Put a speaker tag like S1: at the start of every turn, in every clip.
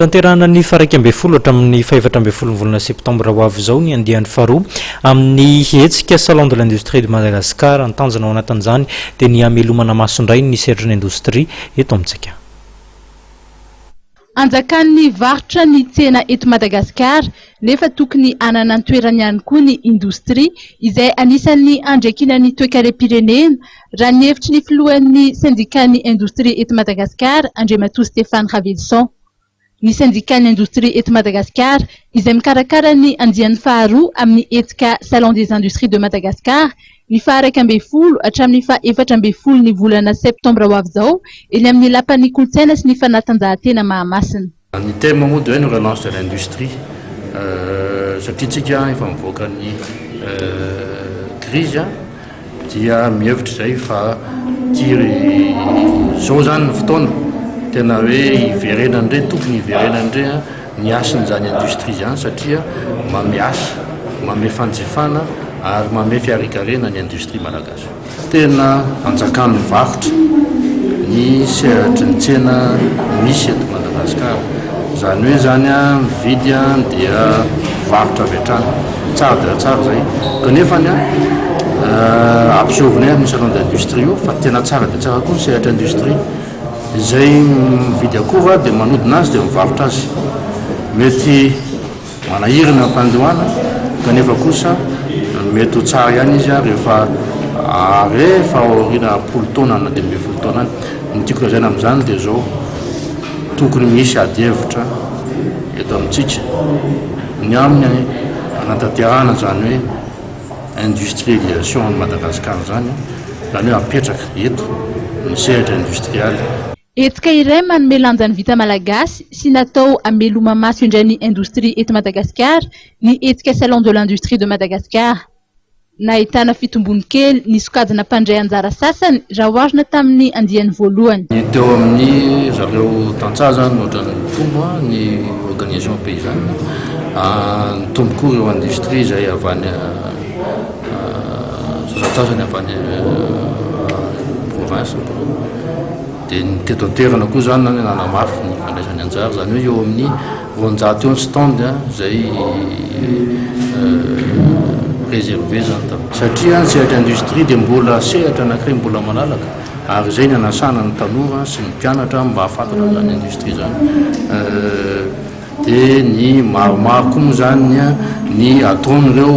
S1: Tanterahana ny faraiky amby folo hatramin'ny faefatra amby folo volana septambra ho avy izao ny andian'ny faharoa amin'ny hetsika salon de l'industrie de Madagascar an-tanjona ao anatin'izany dia ny hamelomana masondray ny seratra ny indostria eto amintsika.
S2: Anjakan'ny varotra ny tsena eto Madagasikara nefa tokony anana ny toerany ihany koa ny indostria izay anisan'ny andrekinan'ny toe-karem-pirenena raha ny hevitry ny filohan'ny syndicat-ny indostria eto Madagasikara Andriamatoa Stéphane Ravelson. Ny syndicat-ny indostria eto Madagasikara izay mikarakara ny andian'ny faharoa amin'ny hetsika salon des industries de Madagascar ny faha 12 hatramin'ny faha 14 ny volana septambra ho avy izao eny amin'ny lapan'ny kolontsaina sy ny fanatanjahantena Mahamasina.
S3: Ny thème moa dia ny relance de l'industrie satria tsika efa mivoaka ny crise dia mihevitra izay fa tiry zao zany ny fotoana tena hoe iverenany re tokony iverenany re ny asin'izany industrie zany satria mamiasa mame fanjifana ary mame fiarikarena ny industrie malagasy. Tena anjakan'ny varotra ny sehatry ny tsena misy eto Madagasikara zany hoe zany mividy dia varotra avy hatrany tsara dia tsara zay kanefa ny ampisehovinay amin'ny salon d'industrie io fa tena tsara dia tsara koa ny sehatra industrie izay mividy akora dia manodina azy dia mivarotra azy mety manahirana mpandehoana kanefa kosa mety ho tsara ihany izy rehefa aoriana 10 taona na 12 taona ny tiako lazaina amin'izany dia zao tokony misy ady-hevitra eto amintsika ny amin'ny anatanterahana zany hoe industrialisation ny Madagasikara zany hoe apetraka eto ny sehatra industrialy.
S2: Hetsika iray manome lanjany vita malagasy sy natao hameloma maso indray ny indostria eto Madagasikara ny hetsika salon de l'industrie de Madagascar. Nahitana fitombony kely ny sokajina mpandray anjara sasany raha oharina tamin'ny andiany voalohany.
S3: Ny teo amin'ny zareo tantsaha zany ohatran'ny tombo ny organisation paysanne ny tombo koa ireo industrie izay avy any sasasany avy any province dia ny teto an-toerana koa zany nanamafy ny fandraisany anjara zany hoe eo amin'ny 200 eo ny stand izay réservé zany satria ny sehatra industrie dia mbola sehatra anankiray mbola malalaka ary izay ny anasana ny tanora sy ny mpianatra mba hafantatra zany industrie zany dia ny maromaro koa moa zany ny ataon'ireo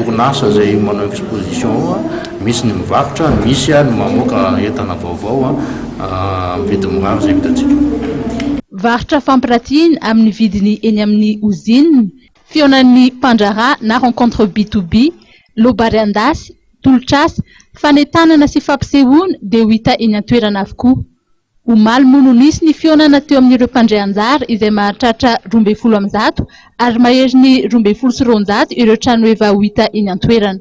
S3: orinasa izay manao exposition ao misy ny mivarotra misy ny mamoaka entana vaovao mividy mirary izay vitantsika.
S2: Varotra fampiratiana amin'ny vidiny eny amin'ny usine fionan'ny mpandrahà na rencontre B2B lobary andasy tolotrasy fanetanana sy fampisehoana dia ho hita eny an-toerana avokoa. Omaly mono nisy ny fionana teo amin'ireo mpandray anjara izay mahatratra 12 amby zato ary mahery ny 12 sy 200 ireo trano efa ho hita eny an-toerana.